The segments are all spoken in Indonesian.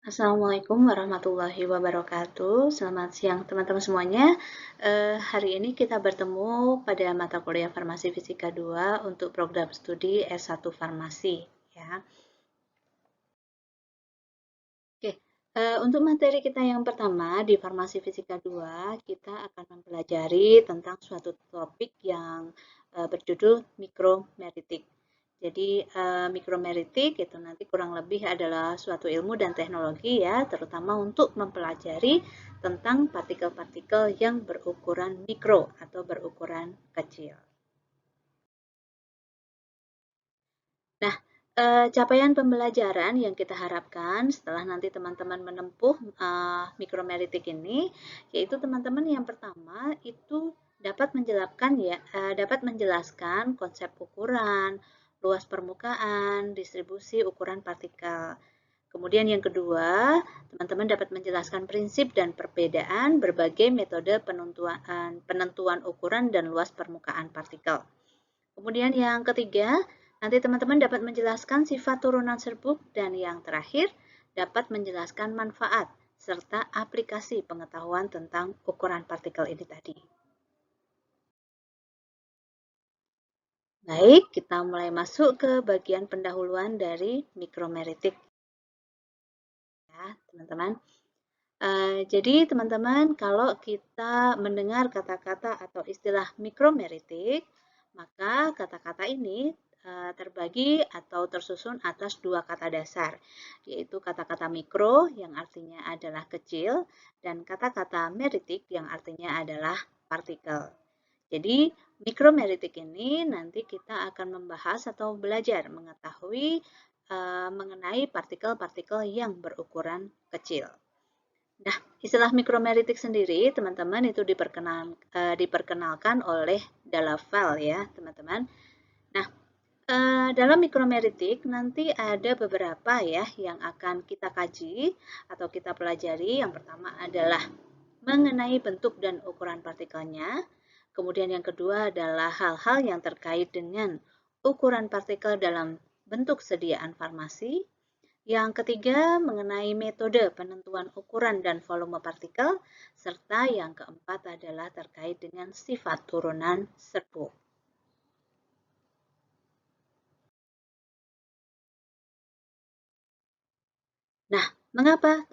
Assalamualaikum warahmatullahi wabarakatuh. Selamat siang teman-teman semuanya. Hari ini kita bertemu pada mata kuliah Farmasi Fisika 2 untuk program studi S1 Farmasi. Ya. Oke, untuk materi kita yang pertama di Farmasi Fisika 2, kita akan mempelajari tentang suatu topik yang berjudul mikromeritik. Jadi mikromeritik itu nanti kurang lebih adalah suatu ilmu dan teknologi ya, terutama untuk mempelajari tentang partikel-partikel yang berukuran mikro atau berukuran kecil. Nah, capaian pembelajaran yang kita harapkan setelah nanti teman-teman menempuh mikromeritik ini, yaitu teman-teman yang pertama itu dapat menjelaskan konsep ukuran, luas permukaan, distribusi ukuran partikel. Kemudian yang kedua, teman-teman dapat menjelaskan prinsip dan perbedaan berbagai metode penentuan ukuran dan luas permukaan partikel. Kemudian yang ketiga, nanti teman-teman dapat menjelaskan sifat turunan serbuk dan yang terakhir dapat menjelaskan manfaat serta aplikasi pengetahuan tentang ukuran partikel ini tadi. Baik, kita mulai masuk ke bagian pendahuluan dari mikromeritik. Ya, teman-teman. Jadi teman-teman, kalau kita mendengar kata-kata atau istilah mikromeritik, maka kata-kata ini terbagi atau tersusun atas dua kata dasar, yaitu kata-kata mikro yang artinya adalah kecil dan kata-kata meritik yang artinya adalah partikel. Jadi mikromeritik ini nanti kita akan membahas atau belajar mengetahui mengenai partikel-partikel yang berukuran kecil. Nah, istilah mikromeritik sendiri, teman-teman, itu diperkenalkan oleh Delaval ya, teman-teman. Nah, dalam mikromeritik nanti ada beberapa ya yang akan kita kaji atau kita pelajari. Yang pertama adalah mengenai bentuk dan ukuran partikelnya. Kemudian yang kedua adalah hal-hal yang terkait dengan ukuran partikel dalam bentuk sediaan farmasi. Yang ketiga, mengenai metode penentuan ukuran dan volume partikel, serta yang keempat adalah terkait dengan sifat turunan serbuk. Nah, mengapa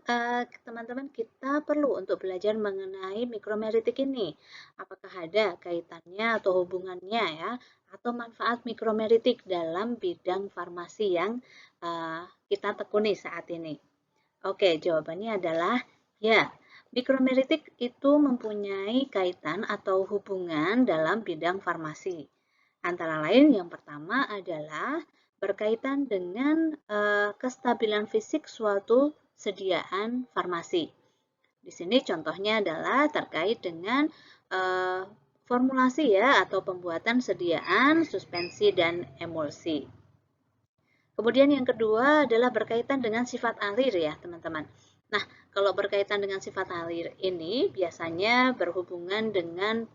teman-teman kita perlu untuk belajar mengenai mikromeritik ini? Apakah ada kaitannya atau hubungannya ya, atau manfaat mikromeritik dalam bidang farmasi yang kita tekuni saat ini? Oke, jawabannya adalah ya. Mikromeritik itu mempunyai kaitan atau hubungan dalam bidang farmasi. Antara lain yang pertama adalah berkaitan dengan kestabilan fisik suatu sediaan farmasi. Di sini contohnya adalah terkait dengan formulasi ya atau pembuatan sediaan, suspensi dan emulsi. Kemudian yang kedua adalah berkaitan dengan sifat alir ya, teman-teman. Nah, kalau berkaitan dengan sifat alir ini biasanya berhubungan dengan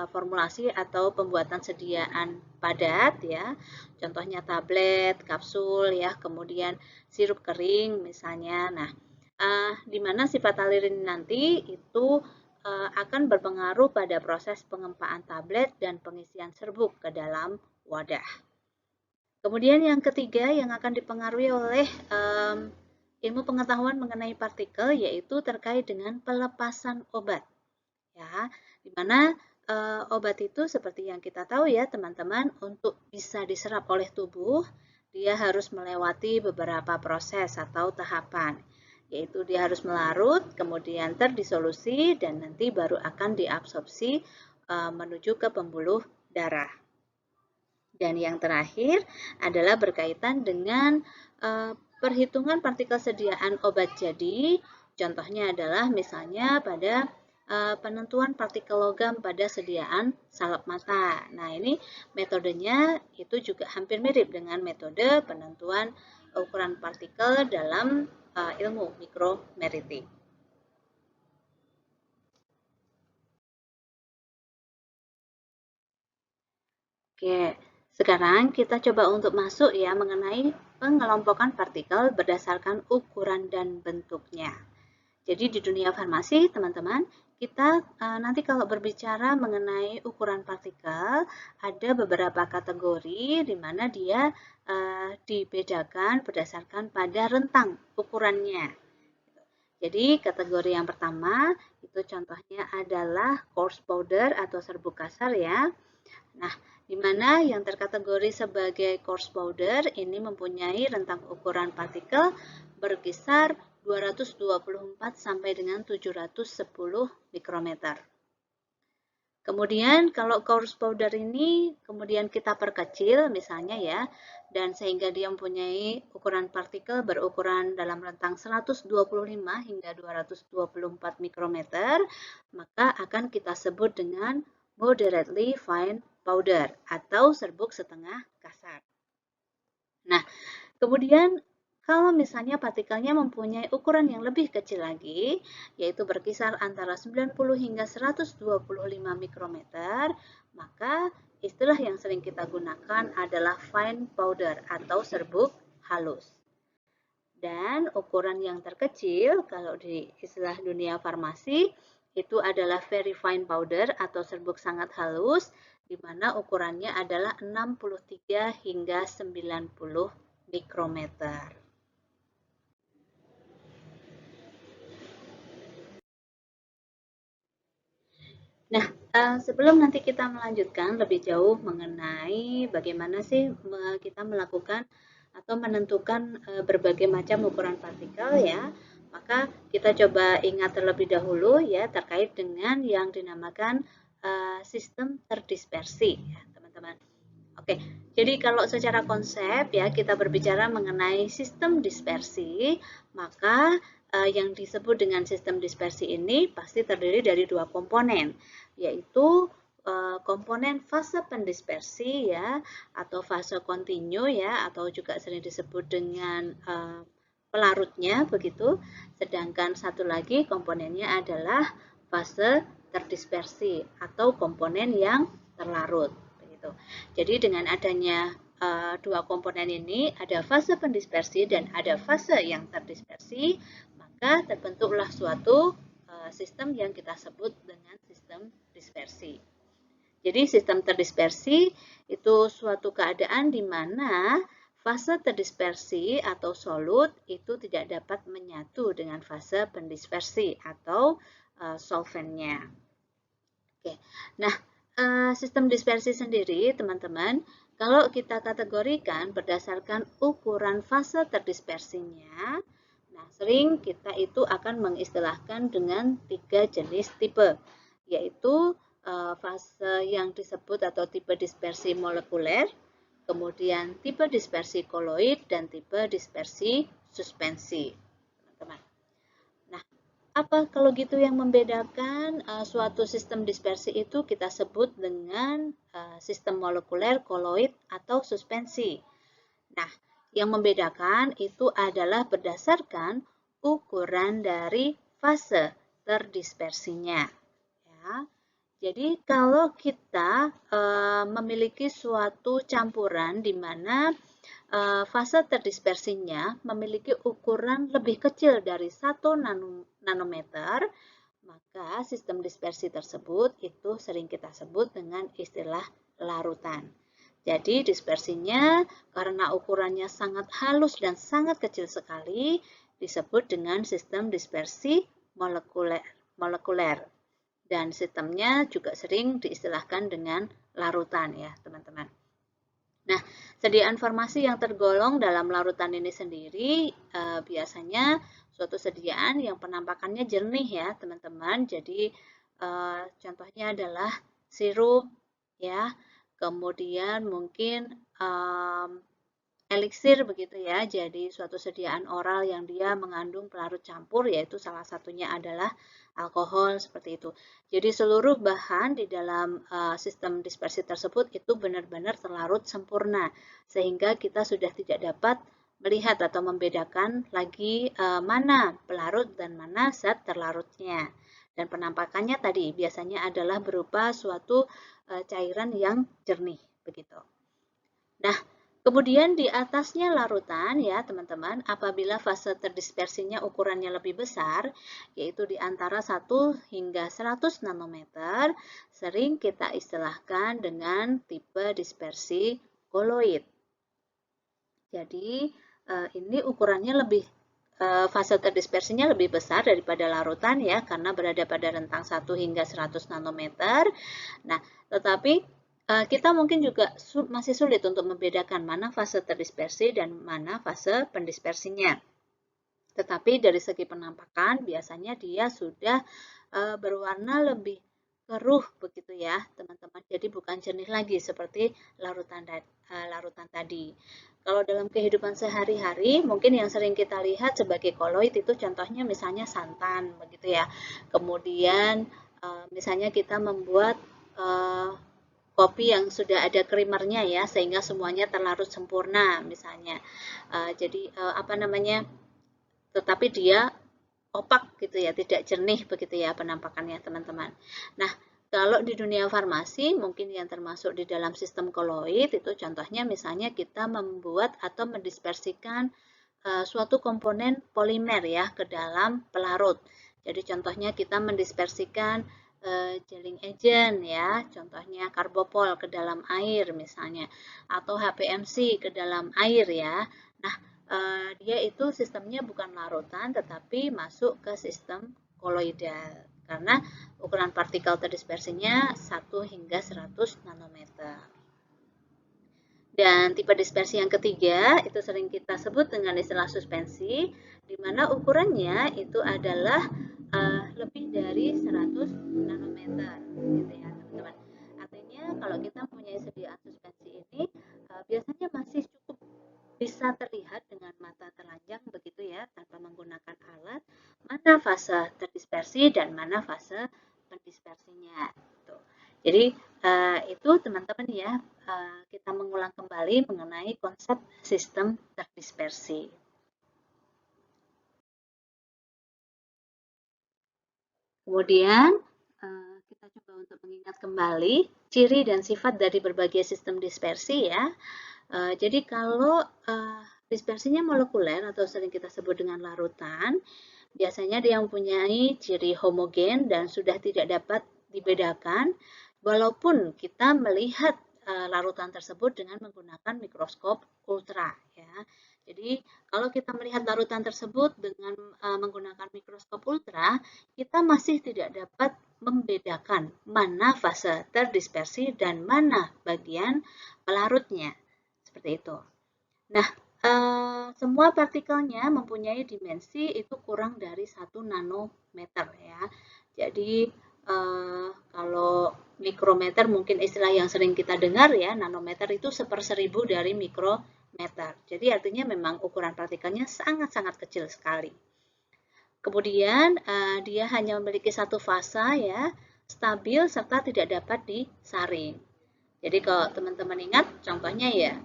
formulasi atau pembuatan sediaan padat ya. Contohnya tablet, kapsul ya, kemudian sirup kering misalnya. Nah, di mana sifat alir ini nanti itu akan berpengaruh pada proses pengempaan tablet dan pengisian serbuk ke dalam wadah. Kemudian yang ketiga yang akan dipengaruhi oleh ilmu pengetahuan mengenai partikel yaitu terkait dengan pelepasan obat. Ya, di mana obat itu seperti yang kita tahu ya teman-teman, untuk bisa diserap oleh tubuh, dia harus melewati beberapa proses atau tahapan, yaitu dia harus melarut, kemudian terdisolusi, dan nanti baru akan diabsorpsi menuju ke pembuluh darah. Dan yang terakhir adalah berkaitan dengan perhitungan partikel sediaan obat jadi. Contohnya adalah misalnya pada penentuan partikel logam pada sediaan salep mata. Nah, ini metodenya itu juga hampir mirip dengan metode penentuan ukuran partikel dalam ilmu mikromeritik. Oke, Sekarang kita coba untuk masuk ya mengenai pengelompokan partikel berdasarkan ukuran dan bentuknya. Jadi di dunia farmasi, teman-teman, kita nanti kalau berbicara mengenai ukuran partikel, ada beberapa kategori di mana dia dibedakan berdasarkan pada rentang ukurannya. Jadi kategori yang pertama itu contohnya adalah coarse powder atau serbuk kasar ya. Nah, di mana yang terkategori sebagai coarse powder ini mempunyai rentang ukuran partikel berkisar 224 sampai dengan 710 mikrometer. Kemudian kalau coarse powder ini kemudian kita perkecil misalnya ya, dan sehingga dia mempunyai ukuran partikel berukuran dalam rentang 125 hingga 224 mikrometer, maka akan kita sebut dengan moderately fine powder atau serbuk setengah kasar. Nah, kemudian kalau misalnya partikelnya mempunyai ukuran yang lebih kecil lagi, yaitu berkisar antara 90 hingga 125 mikrometer, maka istilah yang sering kita gunakan adalah fine powder atau serbuk halus. Dan ukuran yang terkecil, kalau di istilah dunia farmasi, itu adalah very fine powder atau serbuk sangat halus, di mana ukurannya adalah 63 hingga 90 mikrometer. Nah, sebelum nanti kita melanjutkan lebih jauh mengenai bagaimana sih kita melakukan atau menentukan berbagai macam ukuran partikel ya, maka kita coba ingat terlebih dahulu ya terkait dengan yang dinamakan sistem terdispersi ya, teman-teman. Oke, jadi kalau secara konsep ya kita berbicara mengenai sistem dispersi, maka yang disebut dengan sistem dispersi ini pasti terdiri dari dua komponen, yaitu komponen fase pendispersi ya atau fase kontinu ya atau juga sering disebut dengan pelarutnya begitu. Sedangkan satu lagi komponennya adalah fase terdispersi atau komponen yang terlarut. Jadi dengan adanya dua komponen ini, ada fase pendispersi dan ada fase yang terdispersi, maka terbentuklah suatu sistem yang kita sebut dengan sistem dispersi. Jadi sistem terdispersi itu suatu keadaan di mana fase terdispersi atau solut itu tidak dapat menyatu dengan fase pendispersi atau solvennya. Oke, nah sistem dispersi sendiri, teman-teman, kalau kita kategorikan berdasarkan ukuran fase terdispersinya, nah sering kita itu akan mengistilahkan dengan 3 jenis tipe, yaitu fase yang disebut atau tipe dispersi molekuler, kemudian tipe dispersi koloid, dan tipe dispersi suspensi, teman-teman. Apa kalau gitu yang membedakan suatu sistem dispersi itu kita sebut dengan sistem molekuler, koloid, atau suspensi. Nah, yang membedakan itu adalah berdasarkan ukuran dari fase terdispersinya. Ya. Jadi kalau kita memiliki suatu campuran di mana fase terdispersinya memiliki ukuran lebih kecil dari 1 nanometer, maka sistem dispersi tersebut itu sering kita sebut dengan istilah larutan. Jadi dispersinya karena ukurannya sangat halus dan sangat kecil sekali disebut dengan sistem dispersi molekuler. Dan sistemnya juga sering diistilahkan dengan larutan ya, teman-teman. Nah, sediaan farmasi yang tergolong dalam larutan ini sendiri biasanya suatu sediaan yang penampakannya jernih ya, teman-teman. Jadi contohnya adalah sirup ya, kemudian mungkin eliksir begitu ya. Jadi suatu sediaan oral yang dia mengandung pelarut campur yaitu salah satunya adalah alkohol seperti itu. Jadi seluruh bahan di dalam sistem dispersi tersebut itu benar-benar terlarut sempurna sehingga kita sudah tidak dapat melihat atau membedakan lagi mana pelarut dan mana zat terlarutnya. Dan penampakannya tadi biasanya adalah berupa suatu cairan yang jernih begitu. Nah, kemudian di atasnya larutan ya teman-teman, apabila fase terdispersinya ukurannya lebih besar, yaitu di antara 1 hingga 100 nanometer, sering kita istilahkan dengan tipe dispersi koloid. Jadi ini ukurannya lebih fase terdispersinya lebih besar daripada larutan ya, karena berada pada rentang 1 hingga 100 nanometer. Nah, tetapi kita mungkin juga masih sulit untuk membedakan mana fase terdispersi dan mana fase pendispersinya. Tetapi dari segi penampakan biasanya dia sudah berwarna lebih keruh begitu ya teman-teman. Jadi bukan jernih lagi seperti larutan tadi. Kalau dalam kehidupan sehari-hari mungkin yang sering kita lihat sebagai koloid itu contohnya misalnya santan begitu ya. Kemudian misalnya kita membuat kopi yang sudah ada krimernya ya sehingga semuanya terlarut sempurna misalnya. Jadi apa namanya? Tetapi dia opak gitu ya, tidak jernih begitu ya penampakannya teman-teman. Nah, kalau di dunia farmasi mungkin yang termasuk di dalam sistem koloid itu contohnya misalnya kita membuat atau mendispersikan suatu komponen polimer ya ke dalam pelarut. Jadi contohnya kita mendispersikan gelling agent ya, contohnya karbopol ke dalam air misalnya, atau HPMC ke dalam air ya. Nah, dia itu sistemnya bukan larutan tetapi masuk ke sistem koloidal karena ukuran partikel terdispersinya 1 hingga 100 nanometer. Dan tipe dispersi yang ketiga itu sering kita sebut dengan istilah suspensi, di mana ukurannya itu adalah lebih dari 100 nanometer, gitu ya teman-teman. Artinya kalau kita mempunyai sediaan suspensi ini, biasanya masih cukup bisa terlihat dengan mata telanjang begitu ya, tanpa menggunakan alat, mana fase terdispersi dan mana fase pendispersinya. Tuh. Jadi itu teman-teman ya, kita mengulang kembali mengenai konsep sistem terdispersi. Kemudian kita coba untuk mengingat kembali ciri dan sifat dari berbagai sistem dispersi ya. Jadi kalau dispersinya molekuler atau sering kita sebut dengan larutan, biasanya dia mempunyai ciri homogen dan sudah tidak dapat dibedakan walaupun kita melihat larutan tersebut dengan menggunakan mikroskop ultra ya. Jadi kalau kita melihat larutan tersebut dengan menggunakan mikroskop ultra, kita masih tidak dapat membedakan mana fase terdispersi dan mana bagian pelarutnya. Seperti itu. Nah, semua partikelnya mempunyai dimensi itu kurang dari 1 nanometer ya. Jadi kalau mikrometer mungkin istilah yang sering kita dengar ya, nanometer itu 1/1000 dari mikrometer. Jadi artinya memang ukuran partikelnya sangat-sangat kecil sekali. Kemudian dia hanya memiliki satu fase ya, stabil serta tidak dapat disaring. Jadi kalau teman-teman ingat contohnya ya,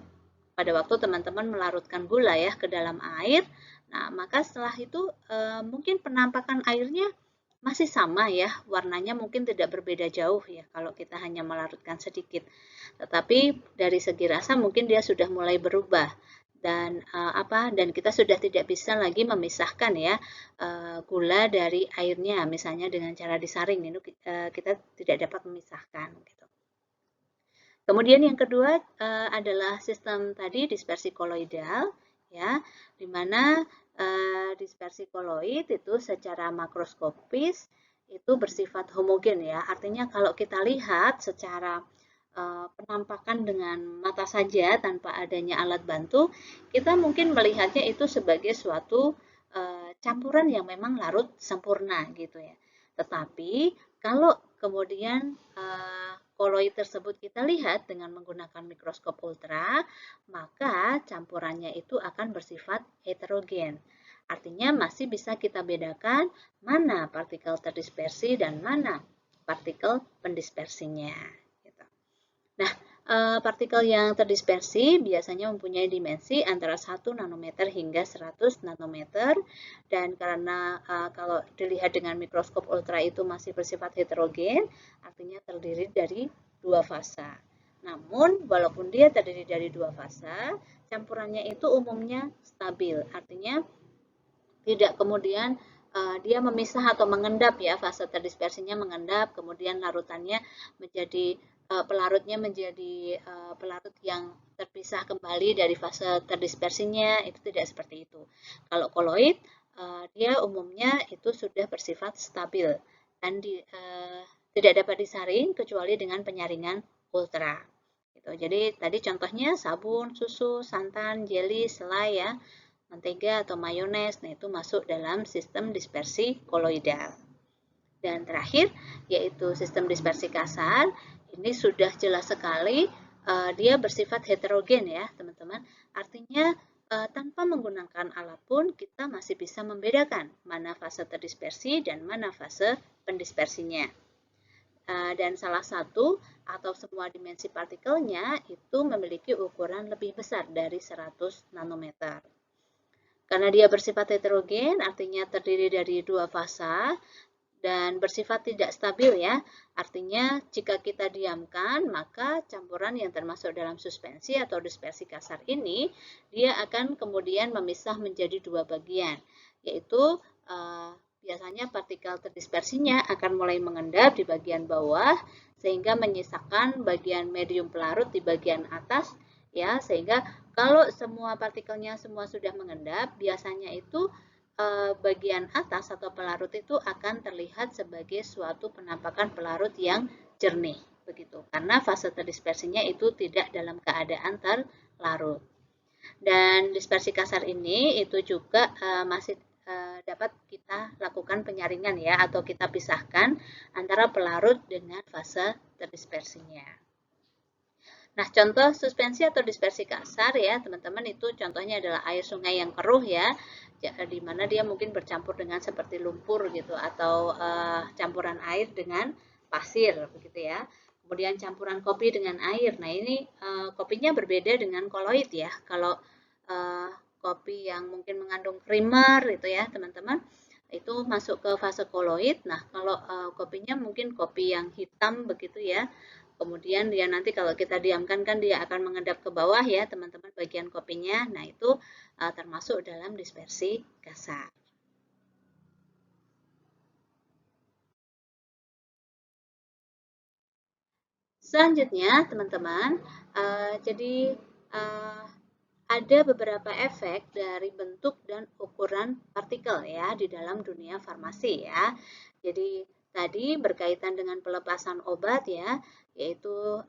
pada waktu teman-teman melarutkan gula ya ke dalam air, nah maka setelah itu mungkin penampakan airnya masih sama ya, warnanya mungkin tidak berbeda jauh ya kalau kita hanya melarutkan sedikit. Tetapi dari segi rasa mungkin dia sudah mulai berubah dan dan kita sudah tidak bisa lagi memisahkan ya gula dari airnya, misalnya dengan cara disaring itu kita tidak dapat memisahkan gitu. Kemudian yang kedua adalah sistem tadi dispersi koloidal, ya, di mana dispersi koloid itu secara makroskopis itu bersifat homogen ya. Artinya kalau kita lihat secara penampakan dengan mata saja tanpa adanya alat bantu, kita mungkin melihatnya itu sebagai suatu campuran yang memang larut sempurna gitu ya. Tetapi kalau kemudian koloid tersebut kita lihat dengan menggunakan mikroskop ultra, maka campurannya itu akan bersifat heterogen. Artinya masih bisa kita bedakan mana partikel terdispersi dan mana partikel pendispersinya. Nah, partikel yang terdispersi biasanya mempunyai dimensi antara 1 nanometer hingga 100 nanometer dan karena kalau dilihat dengan mikroskop ultra itu masih bersifat heterogen, artinya terdiri dari dua fasa. Namun, walaupun dia terdiri dari dua fase, campurannya itu umumnya stabil. Artinya, tidak kemudian dia memisah atau mengendap ya, fase terdispersinya mengendap, kemudian larutannya menjadi pelarutnya menjadi pelarut yang terpisah kembali dari fase terdispersinya, itu tidak seperti itu. Kalau koloid dia umumnya itu sudah bersifat stabil dan tidak dapat disaring kecuali dengan penyaringan ultra. Gitu. Jadi tadi contohnya sabun, susu, santan, jelly, selai ya, mentega atau mayones, nah itu masuk dalam sistem dispersi koloidal. Dan terakhir, yaitu sistem dispersi kasar, ini sudah jelas sekali dia bersifat heterogen ya teman-teman. Artinya tanpa menggunakan alat pun kita masih bisa membedakan mana fase terdispersi dan mana fase pendispersinya. Dan salah satu atau semua dimensi partikelnya itu memiliki ukuran lebih besar dari 100 nanometer. Karena dia bersifat heterogen, artinya terdiri dari dua fasa dan bersifat tidak stabil ya. Artinya jika kita diamkan, maka campuran yang termasuk dalam suspensi atau dispersi kasar ini, dia akan kemudian memisah menjadi dua bagian, yaitu biasanya partikel terdispersinya akan mulai mengendap di bagian bawah, sehingga menyisakan bagian medium pelarut di bagian atas, ya, sehingga kalau semua partikelnya semua sudah mengendap, biasanya itu bagian atas atau pelarut itu akan terlihat sebagai suatu penampakan pelarut yang jernih, begitu. Karena fase terdispersinya itu tidak dalam keadaan terlarut. Dan dispersi kasar ini itu juga masih dapat kita lakukan penyaringan ya, atau kita pisahkan antara pelarut dengan fase terdispersinya. Nah, contoh suspensi atau dispersi kasar ya, teman-teman, itu contohnya adalah air sungai yang keruh ya, di mana dia mungkin bercampur dengan seperti lumpur gitu, atau campuran air dengan pasir begitu ya. Kemudian campuran kopi dengan air. Nah, ini kopinya berbeda dengan koloid ya. Kalau kopi yang mungkin mengandung krimer itu ya, teman-teman, itu masuk ke fase koloid. Nah, kalau kopinya mungkin kopi yang hitam begitu ya. Kemudian dia nanti kalau kita diamkan kan dia akan mengendap ke bawah ya teman-teman bagian kopinya. Nah itu termasuk dalam dispersi kasar. Selanjutnya teman-teman, jadi ada beberapa efek dari bentuk dan ukuran partikel ya di dalam dunia farmasi ya. Jadi tadi berkaitan dengan pelepasan obat ya, yaitu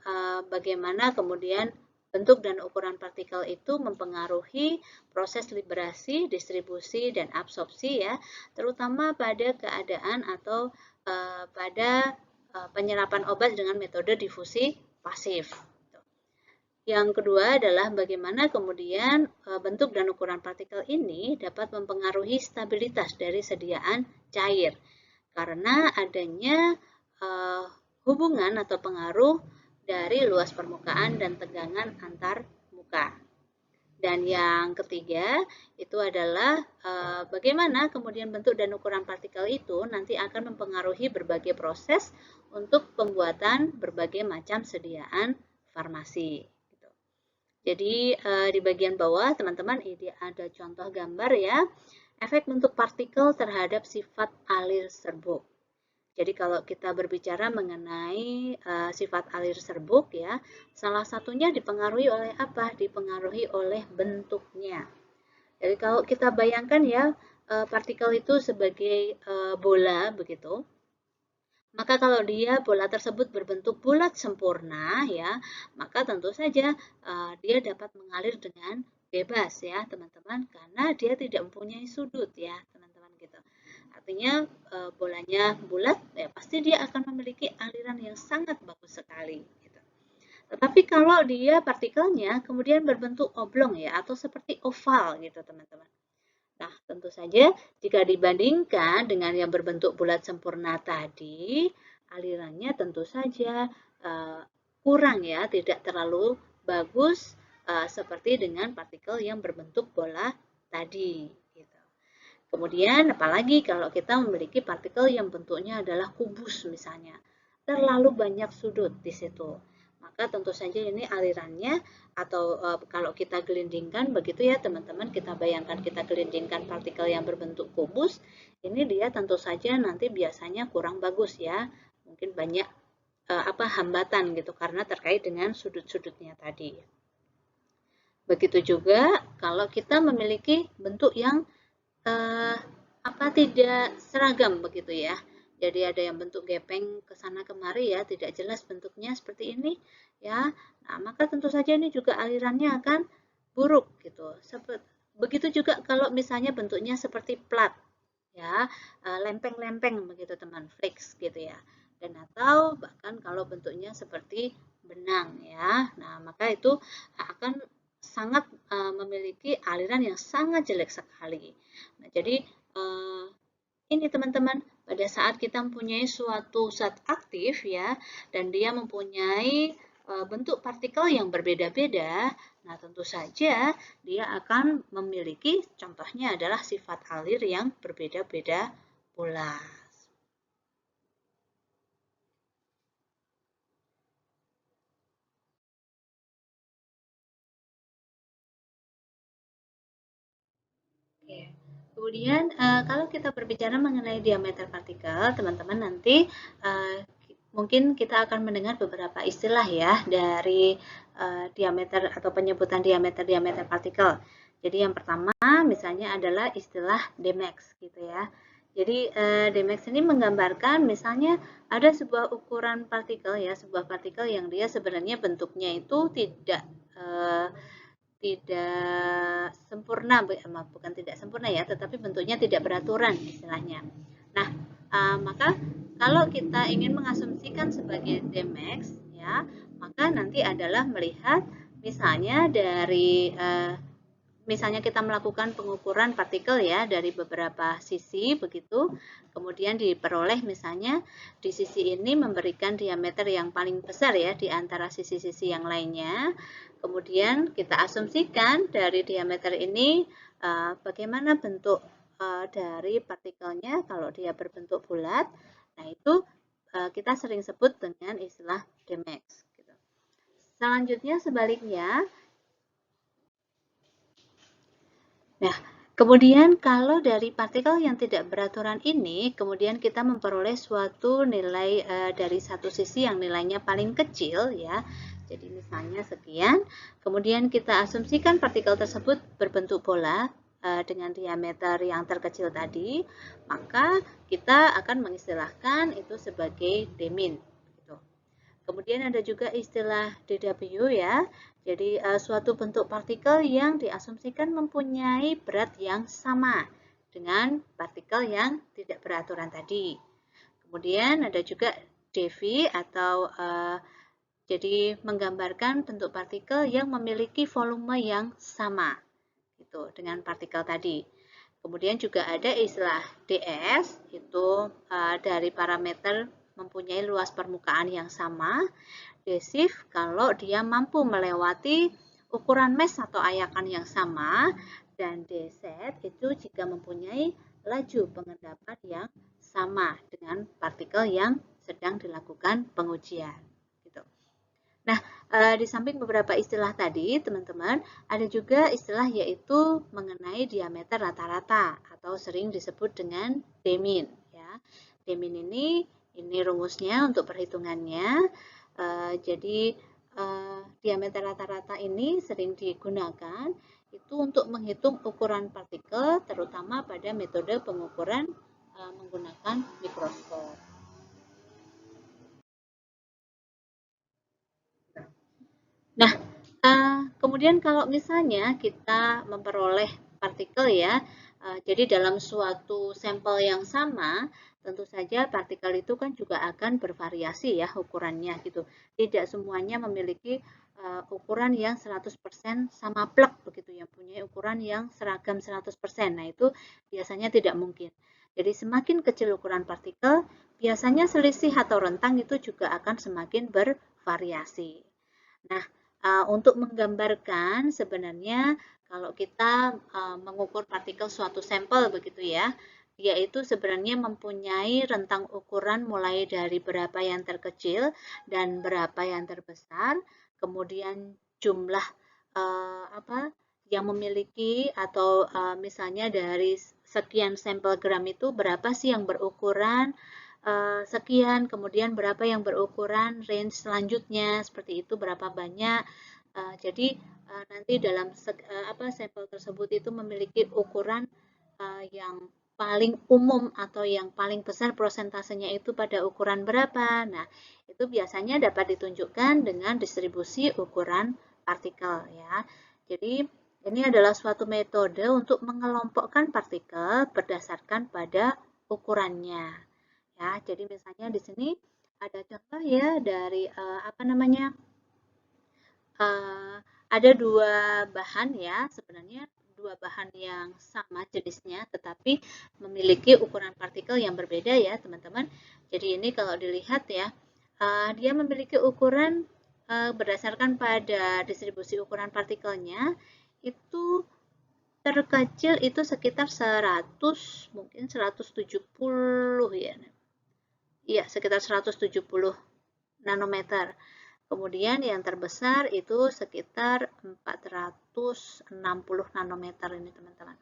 bagaimana kemudian bentuk dan ukuran partikel itu mempengaruhi proses liberasi, distribusi, dan absorpsi ya, terutama pada keadaan atau pada penyerapan obat dengan metode difusi pasif. Yang kedua adalah bagaimana kemudian bentuk dan ukuran partikel ini dapat mempengaruhi stabilitas dari sediaan cair karena adanya hubungan atau pengaruh dari luas permukaan dan tegangan antar muka. Dan yang ketiga itu adalah bagaimana kemudian bentuk dan ukuran partikel itu nanti akan mempengaruhi berbagai proses untuk pembuatan berbagai macam sediaan farmasi. Jadi di bagian bawah teman-teman ini ada contoh gambar ya, efek bentuk partikel terhadap sifat alir serbuk. Jadi kalau kita berbicara mengenai sifat alir serbuk ya, salah satunya dipengaruhi oleh apa? Dipengaruhi oleh bentuknya. Jadi kalau kita bayangkan ya, partikel itu sebagai bola begitu. Maka kalau dia bola tersebut berbentuk bulat sempurna ya, maka tentu saja dia dapat mengalir dengan bebas ya, teman-teman, karena dia tidak mempunyai sudut ya, teman-teman gitu. Artinya bolanya bulat ya pasti dia akan memiliki aliran yang sangat bagus sekali gitu. Tetapi kalau dia partikelnya kemudian berbentuk oblong ya atau seperti oval gitu, teman-teman. Nah, tentu saja jika dibandingkan dengan yang berbentuk bulat sempurna tadi, alirannya tentu saja kurang ya, tidak terlalu bagus seperti dengan partikel yang berbentuk bola tadi. Gitu. Kemudian apalagi kalau kita memiliki partikel yang bentuknya adalah kubus misalnya, terlalu banyak sudut di situ. maka tentu saja ini alirannya atau kalau kita gelindingkan begitu ya teman-teman, kita bayangkan kita gelindingkan partikel yang berbentuk kubus, ini dia tentu saja nanti biasanya kurang bagus ya, mungkin banyak hambatan gitu karena terkait dengan sudut-sudutnya tadi. Begitu juga kalau kita memiliki bentuk yang tidak seragam begitu ya. Jadi ada yang bentuk gepeng ke sana kemari ya, tidak jelas bentuknya seperti ini ya. Nah, maka tentu saja ini juga alirannya akan buruk gitu. Begitu juga kalau misalnya bentuknya seperti plat ya, lempeng-lempeng begitu teman, flakes gitu ya. Dan atau bahkan kalau bentuknya seperti benang ya. Nah, maka itu akan sangat memiliki aliran yang sangat jelek sekali. Nah, jadi ini teman-teman, pada saat kita mempunyai suatu zat aktif ya, dan dia mempunyai bentuk partikel yang berbeda-beda, nah tentu saja dia akan memiliki, contohnya adalah sifat alir yang berbeda-beda pula. Oke. Kemudian kalau kita berbicara mengenai diameter partikel, teman-teman nanti mungkin kita akan mendengar beberapa istilah ya dari diameter atau penyebutan diameter partikel. Jadi yang pertama misalnya adalah istilah Dmax gitu ya. Jadi Dmax ini menggambarkan misalnya ada sebuah ukuran partikel ya, sebuah partikel yang dia sebenarnya bentuknya itu tidak sempurna, bukan tidak sempurna ya, tetapi bentuknya tidak beraturan istilahnya. Nah, maka kalau kita ingin mengasumsikan sebagai Dmax, ya, maka nanti adalah melihat misalnya dari misalnya kita melakukan pengukuran partikel ya dari beberapa sisi begitu, kemudian diperoleh misalnya di sisi ini memberikan diameter yang paling besar ya di antara sisi-sisi yang lainnya. Kemudian kita asumsikan dari diameter ini bagaimana bentuk dari partikelnya kalau dia berbentuk bulat. Nah, itu kita sering sebut dengan istilah Dmax. Gitu. Selanjutnya sebaliknya, nah, kemudian kalau dari partikel yang tidak beraturan ini, kemudian kita memperoleh suatu nilai dari satu sisi yang nilainya paling kecil ya. Jadi misalnya sekian, kemudian kita asumsikan partikel tersebut berbentuk bola dengan diameter yang terkecil tadi, maka kita akan mengistilahkan itu sebagai Dmin. Kemudian ada juga istilah DW ya. Jadi suatu bentuk partikel yang diasumsikan mempunyai berat yang sama dengan partikel yang tidak beraturan tadi. Kemudian ada juga DV atau jadi menggambarkan bentuk partikel yang memiliki volume yang sama gitu dengan partikel tadi. Kemudian juga ada istilah DS, itu dari parameter mempunyai luas permukaan yang sama. Desif kalau dia mampu melewati ukuran mesh atau ayakan yang sama. Dan DZ itu jika mempunyai laju pengendapan yang sama dengan partikel yang sedang dilakukan pengujian. Gitu. Nah, di samping beberapa istilah tadi, teman-teman, ada juga istilah yaitu mengenai diameter rata-rata atau sering disebut dengan Dmin. Ya. Dmin ini rumusnya untuk perhitungannya. Jadi diameter rata-rata ini sering digunakan itu untuk menghitung ukuran partikel, terutama pada metode pengukuran menggunakan mikroskop. Nah, kemudian kalau misalnya kita memperoleh partikel ya, jadi dalam suatu sampel yang sama, tentu saja partikel itu kan juga akan bervariasi ya ukurannya gitu. Tidak semuanya memiliki ukuran yang 100% sama plek begitu ya, punya ukuran yang seragam 100%. Nah, itu biasanya tidak mungkin. Jadi semakin kecil ukuran partikel, biasanya selisih atau rentang itu juga akan semakin bervariasi. Nah, untuk menggambarkan sebenarnya kalau kita mengukur partikel suatu sampel begitu ya, yaitu sebenarnya mempunyai rentang ukuran mulai dari berapa yang terkecil dan berapa yang terbesar, kemudian jumlah yang memiliki atau misalnya dari sekian sampel gram itu berapa sih yang berukuran sekian, kemudian berapa yang berukuran range selanjutnya, seperti itu berapa banyak. Jadi nanti dalam sampel tersebut itu memiliki ukuran yang paling umum atau yang paling besar prosentasenya itu pada ukuran berapa. Nah, itu biasanya dapat ditunjukkan dengan distribusi ukuran partikel ya. Jadi, ini adalah suatu metode untuk mengelompokkan partikel berdasarkan pada ukurannya. Ya, jadi misalnya di sini ada contoh ya dari ada dua bahan ya, sebenarnya dua bahan yang sama jenisnya, tetapi memiliki ukuran partikel yang berbeda ya teman-teman. Jadi ini kalau dilihat ya, dia memiliki ukuran berdasarkan pada distribusi ukuran partikelnya, itu terkecil itu sekitar 100, mungkin 170 ya. Iya, sekitar 170 nanometer. Kemudian yang terbesar itu sekitar 460 nanometer ini teman-teman.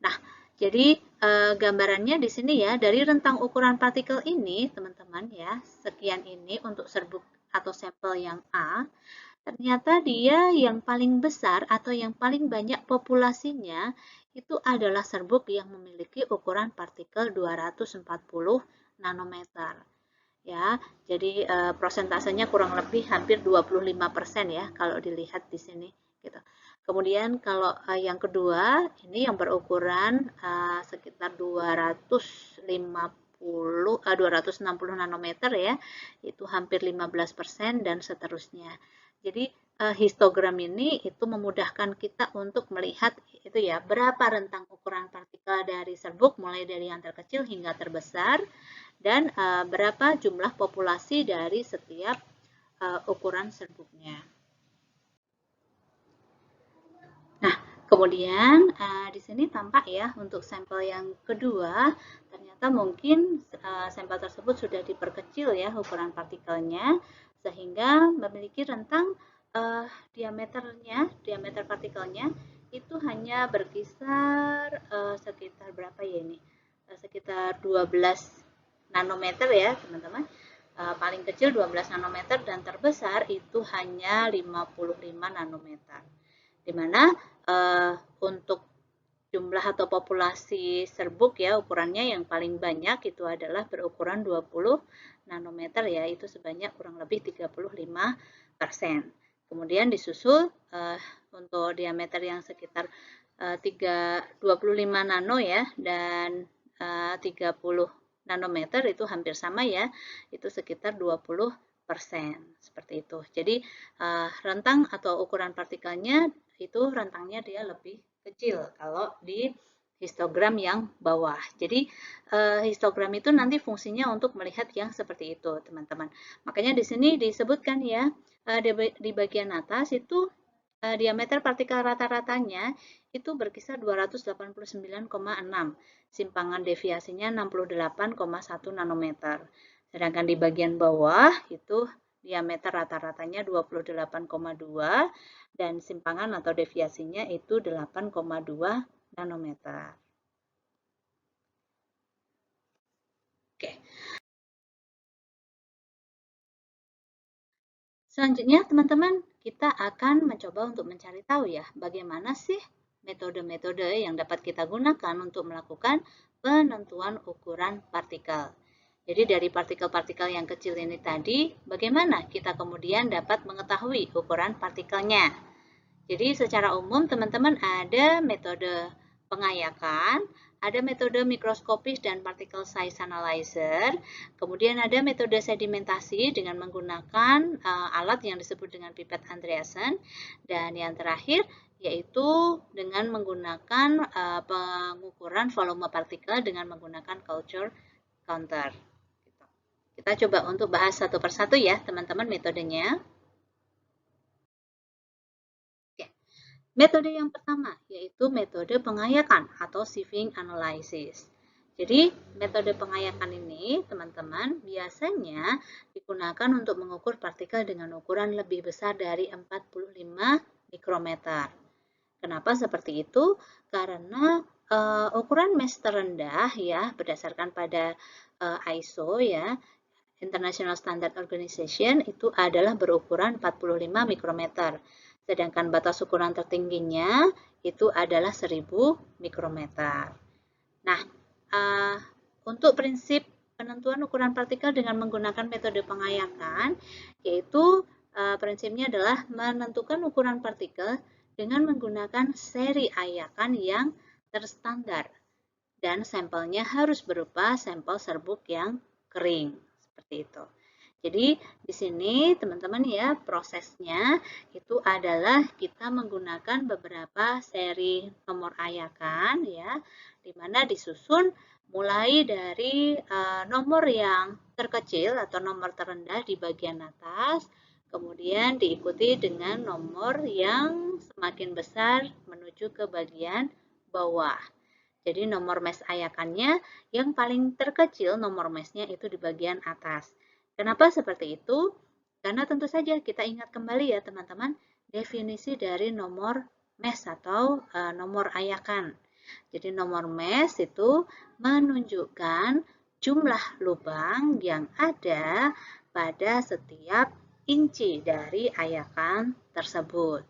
Nah, jadi gambarannya di sini ya, dari rentang ukuran partikel ini teman-teman ya, sekian ini untuk serbuk atau sampel yang A, ternyata dia yang paling besar atau yang paling banyak populasinya itu adalah serbuk yang memiliki ukuran partikel 240 nanometer. Ya, jadi prosentasenya kurang lebih hampir 25% ya kalau dilihat di sini gitu. Kemudian kalau yang kedua ini yang berukuran sekitar 260 nanometer ya, itu hampir 15% dan seterusnya. Jadi histogram ini itu memudahkan kita untuk melihat itu ya berapa rentang ukuran partikel dari serbuk mulai dari yang terkecil hingga terbesar dan berapa jumlah populasi dari setiap ukuran serbuknya. Nah, kemudian di sini tampak ya untuk sampel yang kedua, ternyata mungkin sampel tersebut sudah diperkecil ya ukuran partikelnya, sehingga memiliki rentang diameter partikelnya itu hanya berkisar sekitar berapa ya ini? Sekitar 12 nanometer ya teman-teman. Paling kecil 12 nanometer dan terbesar itu hanya 55 nanometer. Di mana untuk jumlah atau populasi serbuk ya ukurannya yang paling banyak itu adalah berukuran 20 nanometer ya, itu sebanyak kurang lebih 35%. Kemudian disusul untuk diameter yang sekitar 25 nano ya dan 30 nanometer itu hampir sama ya, itu sekitar 20%, seperti itu. Jadi rentang atau ukuran partikelnya itu rentangnya dia lebih kecil kalau di histogram yang bawah. Jadi histogram itu nanti fungsinya untuk melihat yang seperti itu, teman-teman. Makanya di sini disebutkan ya, di bagian atas itu diameter partikel rata-ratanya itu berkisar 289,6, simpangan deviasinya 68,1 nanometer. Sedangkan di bagian bawah itu diameter rata-ratanya 28,2 dan simpangan atau deviasinya itu 8,2 nanometer. Oke. Selanjutnya, teman-teman, kita akan mencoba untuk mencari tahu ya, bagaimana sih metode-metode yang dapat kita gunakan untuk melakukan penentuan ukuran partikel. Jadi dari partikel-partikel yang kecil ini tadi, bagaimana kita kemudian dapat mengetahui ukuran partikelnya? Jadi secara umum teman-teman ada metode pengayakan, ada metode mikroskopis dan particle size analyzer, kemudian ada metode sedimentasi dengan menggunakan alat yang disebut dengan pipet Andreasen, dan yang terakhir yaitu dengan menggunakan pengukuran volume partikel dengan menggunakan culture counter. Kita coba untuk bahas satu persatu ya teman-teman metodenya. Metode yang pertama yaitu metode pengayakan atau sieving analysis. Jadi metode pengayakan ini teman-teman biasanya digunakan untuk mengukur partikel dengan ukuran lebih besar dari 45 mikrometer. Kenapa seperti itu? Karena ukuran mesh terendah ya berdasarkan pada ISO ya, International Standard Organization, itu adalah berukuran 45 mikrometer. Sedangkan batas ukuran tertingginya itu adalah 1000 mikrometer. Nah, untuk prinsip penentuan ukuran partikel dengan menggunakan metode pengayakan, yaitu prinsipnya adalah menentukan ukuran partikel dengan menggunakan seri ayakan yang terstandar dan sampelnya harus berupa sampel serbuk yang kering seperti itu. Jadi di sini teman-teman ya prosesnya itu adalah kita menggunakan beberapa seri nomor ayakan ya, di mana disusun mulai dari nomor yang terkecil atau nomor terendah di bagian atas, kemudian diikuti dengan nomor yang semakin besar menuju ke bagian bawah. Jadi nomor mesh ayakannya yang paling terkecil nomor meshnya itu di bagian atas. Kenapa seperti itu? Karena tentu saja kita ingat kembali ya teman-teman definisi dari nomor mesh atau nomor ayakan. Jadi nomor mesh itu menunjukkan jumlah lubang yang ada pada setiap inci dari ayakan tersebut.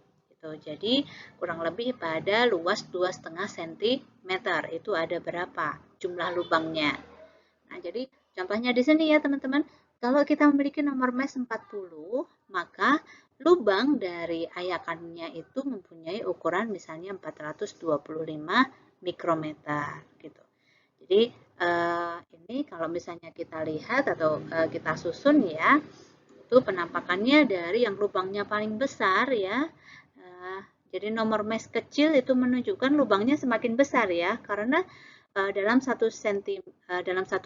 Jadi kurang lebih pada luas 2,5 cm itu ada berapa jumlah lubangnya. Nah, jadi contohnya di sini ya teman-teman, kalau kita memiliki nomor mesh 40, maka lubang dari ayakannya itu mempunyai ukuran misalnya 425 mikrometer gitu. Jadi ini kalau misalnya kita lihat atau kita susun ya, itu penampakannya dari yang lubangnya paling besar ya. Jadi nomor mesh kecil itu menunjukkan lubangnya semakin besar ya, karena dalam 1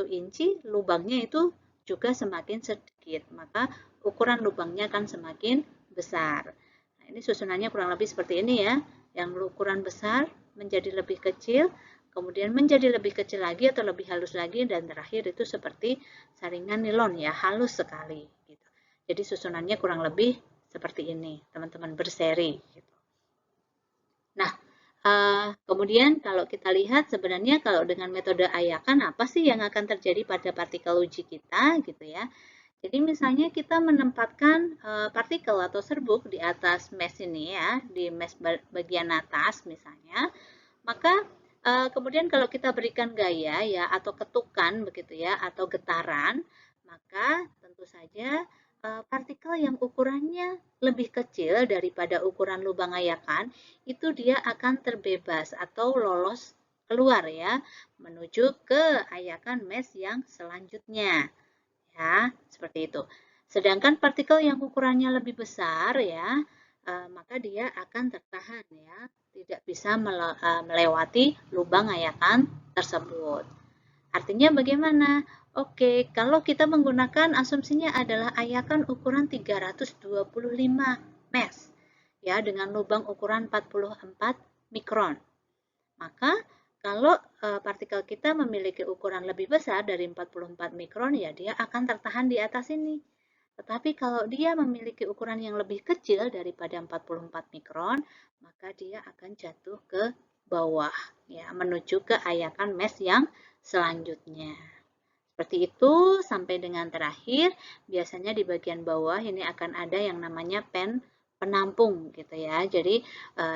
inci lubangnya itu juga semakin sedikit, maka ukuran lubangnya akan semakin besar. Nah, ini susunannya kurang lebih seperti ini ya, yang ukuran besar menjadi lebih kecil, kemudian menjadi lebih kecil lagi atau lebih halus lagi, dan terakhir itu seperti saringan nilon ya, halus sekali. Gitu. Jadi susunannya kurang lebih seperti ini, teman-teman berseri. Gitu. Nah, kemudian kalau kita lihat sebenarnya kalau dengan metode ayakan apa sih yang akan terjadi pada partikel uji kita gitu ya. Jadi misalnya kita menempatkan partikel atau serbuk di atas mesh ini ya, di mesh bagian atas misalnya, maka kemudian kalau kita berikan gaya ya atau ketukan begitu ya atau getaran, maka tentu saja partikel yang ukurannya lebih kecil daripada ukuran lubang ayakan, itu dia akan terbebas atau lolos keluar ya, menuju ke ayakan mesh yang selanjutnya. Ya, seperti itu. Sedangkan partikel yang ukurannya lebih besar ya, maka dia akan tertahan ya, tidak bisa melewati lubang ayakan tersebut. Artinya bagaimana? Oke, kalau kita menggunakan asumsinya adalah ayakan ukuran 325 mesh ya dengan lubang ukuran 44 mikron. Maka kalau partikel kita memiliki ukuran lebih besar dari 44 mikron ya dia akan tertahan di atas ini. Tetapi kalau dia memiliki ukuran yang lebih kecil daripada 44 mikron, maka dia akan jatuh ke bawah ya menuju ke ayakan mesh yang selanjutnya. Seperti itu sampai dengan terakhir, biasanya di bagian bawah ini akan ada yang namanya pen penampung gitu ya. Jadi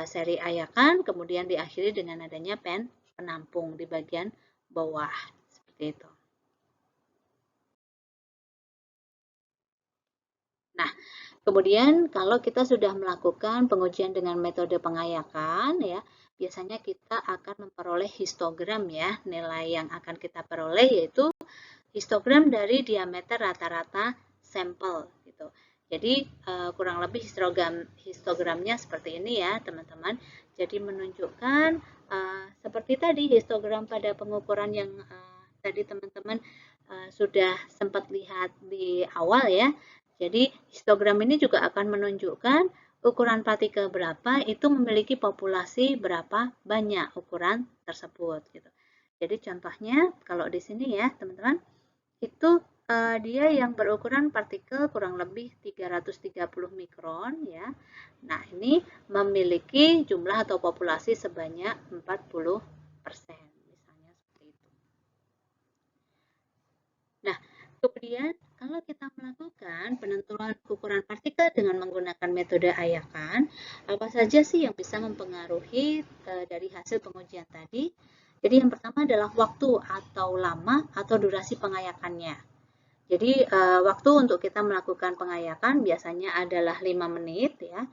seri ayakan kemudian diakhiri dengan adanya pen penampung di bagian bawah. Seperti itu. Nah, kemudian kalau kita sudah melakukan pengujian dengan metode pengayakan ya, biasanya kita akan memperoleh histogram ya. Nilai yang akan kita peroleh yaitu histogram dari diameter rata-rata sampel gitu. Jadi kurang lebih histogramnya seperti ini ya teman-teman. Jadi menunjukkan seperti tadi histogram pada pengukuran yang tadi teman-teman sudah sempat lihat di awal ya. Jadi histogram ini juga akan menunjukkan ukuran partikel berapa itu memiliki populasi berapa banyak ukuran tersebut gitu. Jadi contohnya kalau di sini ya teman-teman, itu dia yang berukuran partikel kurang lebih 330 mikron ya. Nah, ini memiliki jumlah atau populasi sebanyak 40%, misalnya seperti itu. Nah, kemudian kalau kita melakukan penentuan ukuran partikel dengan menggunakan metode ayakan, apa saja sih yang bisa mempengaruhi dari hasil pengujian tadi? Jadi yang pertama adalah waktu atau lama atau durasi pengayakannya. Jadi waktu untuk kita melakukan pengayakan biasanya adalah 5 menit ya.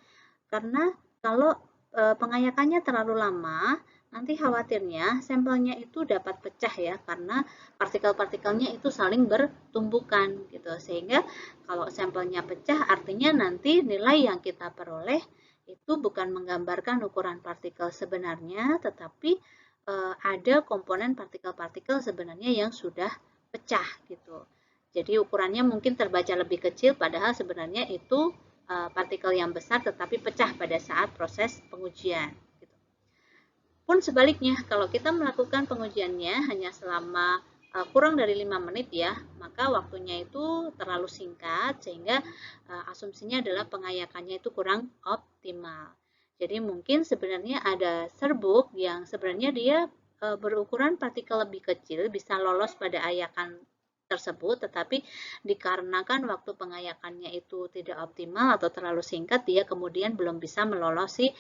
Karena kalau pengayakannya terlalu lama, nanti khawatirnya sampelnya itu dapat pecah ya, karena partikel-partikelnya itu saling bertumbukan gitu. Sehingga kalau sampelnya pecah artinya nanti nilai yang kita peroleh itu bukan menggambarkan ukuran partikel sebenarnya, tetapi ada komponen partikel-partikel sebenarnya yang sudah pecah gitu. Jadi ukurannya mungkin terbaca lebih kecil, padahal sebenarnya itu partikel yang besar tetapi pecah pada saat proses pengujian. Pun sebaliknya, kalau kita melakukan pengujiannya hanya selama kurang dari 5 menit ya, maka waktunya itu terlalu singkat sehingga asumsinya adalah pengayakannya itu kurang optimal. Jadi mungkin sebenarnya ada serbuk yang sebenarnya dia berukuran partikel lebih kecil, bisa lolos pada ayakan tersebut, tetapi dikarenakan waktu pengayakannya itu tidak optimal atau terlalu singkat, dia kemudian belum bisa melolosi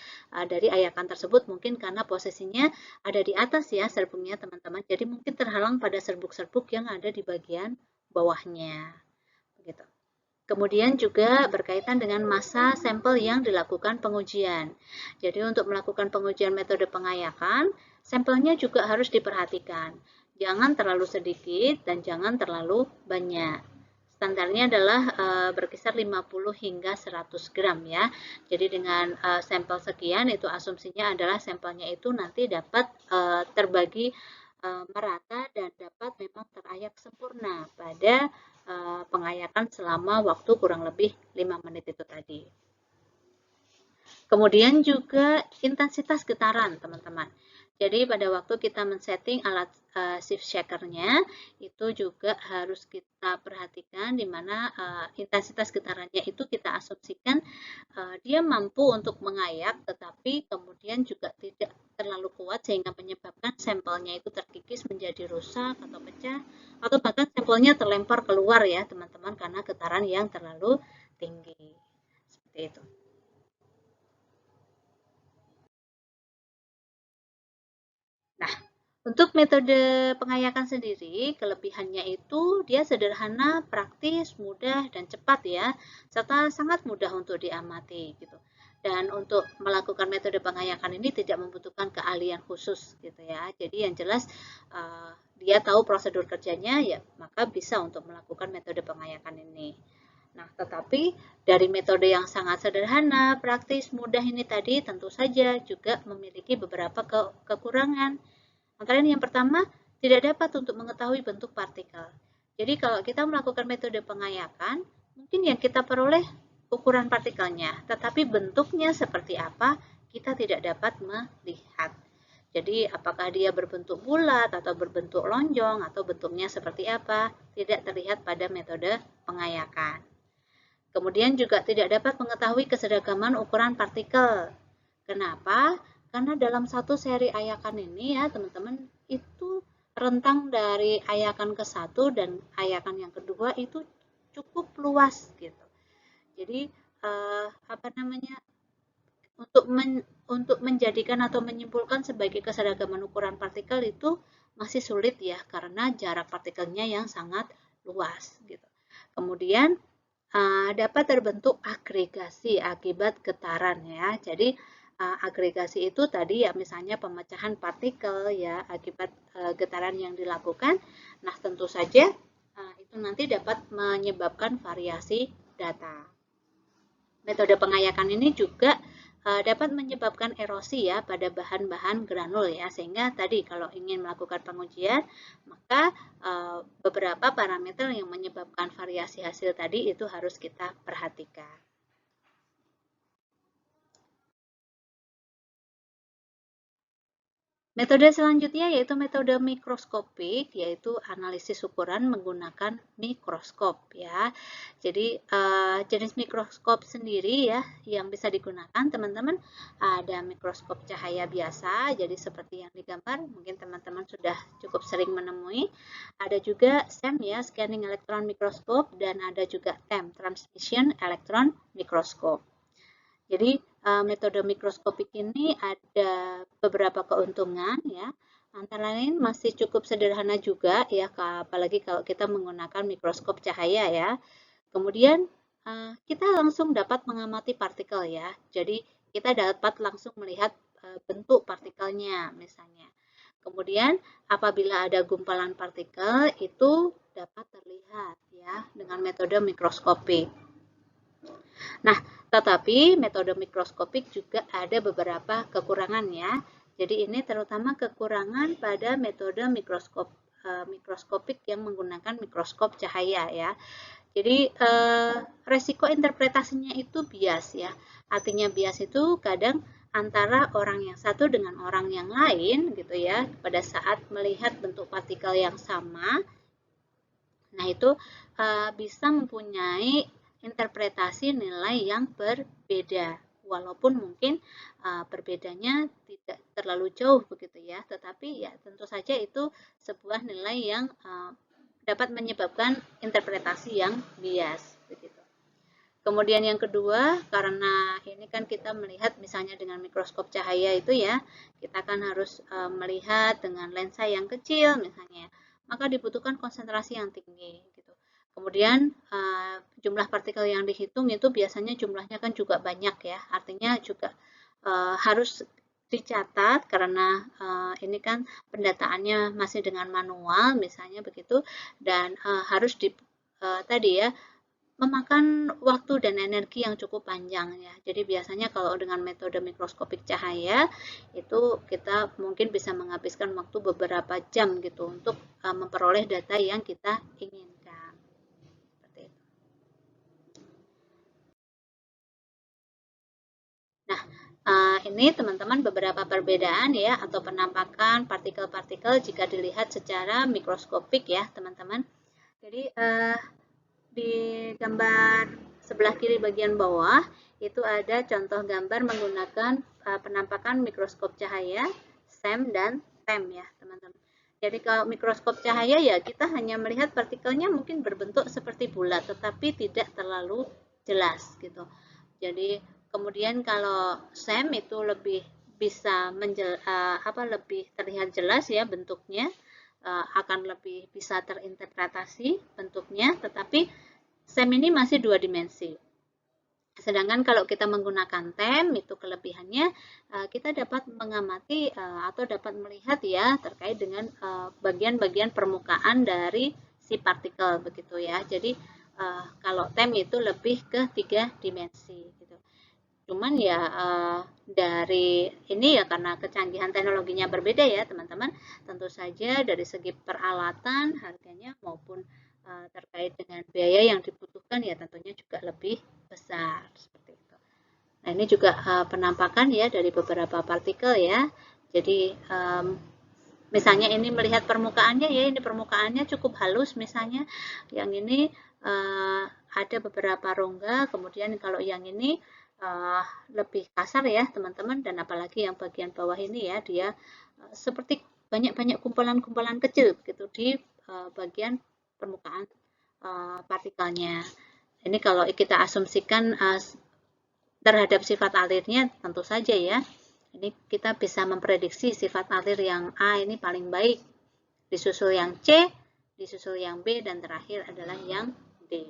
dari ayakan tersebut, mungkin karena posisinya ada di atas ya serbuknya teman-teman, jadi mungkin terhalang pada serbuk-serbuk yang ada di bagian bawahnya. Begitu. Kemudian juga berkaitan dengan masa sampel yang dilakukan pengujian. Jadi untuk melakukan pengujian metode pengayakan, sampelnya juga harus diperhatikan. Jangan terlalu sedikit dan jangan terlalu banyak. Standarnya adalah berkisar 50 hingga 100 gram ya. Jadi dengan sampel sekian itu asumsinya adalah sampelnya itu nanti dapat terbagi merata dan dapat memang terayak sempurna pada pengayakan selama waktu kurang lebih 5 menit itu tadi. Kemudian juga intensitas getaran, teman-teman. Jadi pada waktu kita men-setting alat shift shakernya, itu juga harus kita perhatikan di mana intensitas getarannya itu kita asumsikan dia mampu untuk mengayak, tetapi kemudian juga tidak terlalu kuat sehingga menyebabkan sampelnya itu terkikis menjadi rusak atau pecah, atau bahkan sampelnya terlempar keluar ya teman-teman karena getaran yang terlalu tinggi. Seperti itu. Nah, untuk metode pengayakan sendiri, kelebihannya itu dia sederhana, praktis, mudah, dan cepat ya, serta sangat mudah untuk diamati gitu. Dan untuk melakukan metode pengayakan ini tidak membutuhkan keahlian khusus gitu ya. Jadi yang jelas dia tahu prosedur kerjanya ya, maka bisa untuk melakukan metode pengayakan ini. Nah, tetapi dari metode yang sangat sederhana, praktis, mudah ini tadi tentu saja juga memiliki beberapa kekurangan. Antara yang pertama, tidak dapat untuk mengetahui bentuk partikel. Jadi kalau kita melakukan metode pengayakan, mungkin yang kita peroleh ukuran partikelnya, tetapi bentuknya seperti apa, kita tidak dapat melihat. Jadi apakah dia berbentuk bulat atau berbentuk lonjong atau bentuknya seperti apa, tidak terlihat pada metode pengayakan. Kemudian juga tidak dapat mengetahui keseragaman ukuran partikel. Kenapa? Karena dalam satu seri ayakan ini ya teman-teman, itu rentang dari ayakan ke satu dan ayakan yang kedua itu cukup luas gitu. Jadi apa namanya, untuk menjadikan atau menyimpulkan sebagai keseragaman ukuran partikel itu masih sulit ya, karena jarak partikelnya yang sangat luas gitu. Kemudian dapat terbentuk agregasi akibat getaran ya. Jadi agregasi itu tadi ya misalnya pemecahan partikel ya akibat getaran yang dilakukan. Nah, tentu saja itu nanti dapat menyebabkan variasi data. Metode pengayakan ini juga dapat menyebabkan erosi ya pada bahan-bahan granul ya, sehingga tadi kalau ingin melakukan pengujian maka beberapa parameter yang menyebabkan variasi hasil tadi itu harus kita perhatikan. Metode selanjutnya yaitu metode mikroskopik, yaitu analisis ukuran menggunakan mikroskop ya. Jadi jenis mikroskop sendiri ya yang bisa digunakan teman-teman, ada mikroskop cahaya biasa, jadi seperti yang digambar, mungkin teman-teman sudah cukup sering menemui. Ada juga SEM ya, Scanning Electron Microscope, dan ada juga TEM, Transmission Electron Microscope. Jadi metode mikroskopik ini ada beberapa keuntungan ya. Antara lain masih cukup sederhana juga ya, apalagi kalau kita menggunakan mikroskop cahaya ya. Kemudian kita langsung dapat mengamati partikel ya. Jadi kita dapat langsung melihat bentuk partikelnya misalnya. Kemudian apabila ada gumpalan partikel itu dapat terlihat ya dengan metode mikroskopik. Nah, tetapi metode mikroskopik juga ada beberapa kekurangan ya. Jadi ini terutama kekurangan pada metode mikroskopik yang menggunakan mikroskop cahaya ya. Jadi resiko interpretasinya itu bias ya. Artinya bias itu kadang antara orang yang satu dengan orang yang lain gitu ya, pada saat melihat bentuk partikel yang sama. Nah, itu bisa mempunyai interpretasi nilai yang berbeda, walaupun mungkin berbedanya tidak terlalu jauh begitu ya, tetapi ya tentu saja itu sebuah nilai yang dapat menyebabkan interpretasi yang bias begitu. Kemudian yang kedua, karena ini kan kita melihat misalnya dengan mikroskop cahaya itu ya, kita kan harus melihat dengan lensa yang kecil misalnya, maka dibutuhkan konsentrasi yang tinggi gitu. Kemudian jumlah partikel yang dihitung itu biasanya jumlahnya kan juga banyak ya, artinya juga harus dicatat karena ini kan pendataannya masih dengan manual misalnya begitu, dan harus tadi ya memakan waktu dan energi yang cukup panjang ya. Jadi biasanya kalau dengan metode mikroskopik cahaya itu kita mungkin bisa menghabiskan waktu beberapa jam gitu untuk memperoleh data yang kita inginkan. Seperti itu. Nah, ini teman-teman beberapa perbedaan ya atau penampakan partikel-partikel jika dilihat secara mikroskopik ya teman-teman. Jadi di gambar sebelah kiri bagian bawah itu ada contoh gambar menggunakan penampakan mikroskop cahaya, SEM dan TEM ya teman-teman. Jadi kalau mikroskop cahaya ya kita hanya melihat partikelnya mungkin berbentuk seperti bulat tetapi tidak terlalu jelas gitu. Jadi kemudian kalau SEM itu lebih bisa lebih terlihat jelas ya bentuknya, akan lebih bisa terinterpretasi bentuknya, tetapi SEM ini masih dua dimensi. Sedangkan kalau kita menggunakan TEM, itu kelebihannya kita dapat mengamati atau dapat melihat ya terkait dengan bagian-bagian permukaan dari si partikel begitu ya. Jadi kalau TEM itu lebih ke 3 dimensi gitu. Cuman ya dari ini ya karena kecanggihan teknologinya berbeda ya teman-teman, tentu saja dari segi peralatan, harganya maupun terkait dengan biaya yang dibutuhkan ya tentunya juga lebih besar seperti itu. Nah ini juga penampakan ya dari beberapa partikel ya. Jadi misalnya ini melihat permukaannya ya, ini permukaannya cukup halus misalnya, yang ini ada beberapa rongga, kemudian kalau yang ini lebih kasar ya teman-teman, dan apalagi yang bagian bawah ini ya dia seperti banyak-banyak kumpulan-kumpulan kecil gitu di bagian permukaan partikelnya. Ini kalau kita asumsikan terhadap sifat alirnya tentu saja ya. Ini kita bisa memprediksi sifat alir yang A ini paling baik, disusul yang C, disusul yang B, dan terakhir adalah yang D.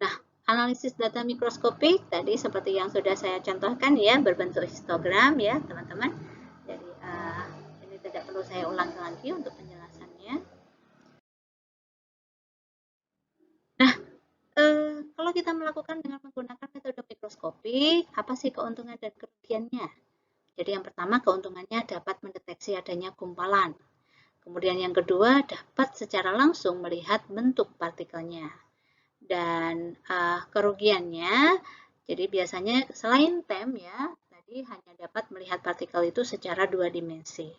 Nah, analisis data mikroskopik tadi seperti yang sudah saya contohkan ya, berbentuk histogram ya teman-teman. Jadi ini tidak perlu saya ulangi lagi untuk penjelasannya. Nah, kalau kita melakukan dengan menggunakan metode mikroskopik, apa sih keuntungan dan kerugiannya? Jadi yang pertama keuntungannya dapat mendeteksi adanya gumpalan. Kemudian yang kedua, dapat secara langsung melihat bentuk partikelnya. Dan kerugiannya, jadi biasanya selain TEM ya, tadi hanya dapat melihat partikel itu secara 2 dimensi.